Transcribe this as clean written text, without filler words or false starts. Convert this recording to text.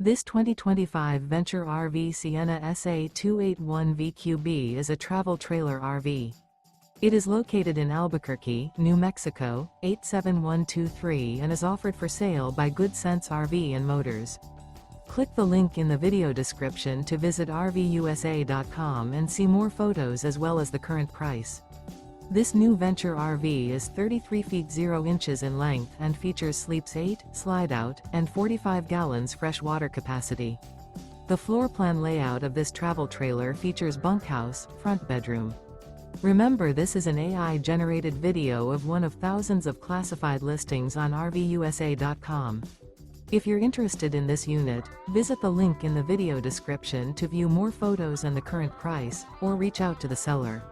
This 2025 Venture RV Sienna SA281VQB is a travel trailer RV. It is located in Albuquerque, New Mexico, 87123 and is offered for sale by Good Sense RV and Motors. Click the link in the video description to visit RVUSA.com and see more photos as well as the current price. This new Venture RV is 33 feet 0 inches in length and features sleeps 8, Slideout, and 45 gallons fresh water capacity. The floor plan layout of this travel trailer features bunkhouse, front bedroom. Remember, this is an AI-generated video of one of thousands of classified listings on RVUSA.com. If you're interested in this unit, visit the link in the video description to view more photos and the current price, or reach out to the seller.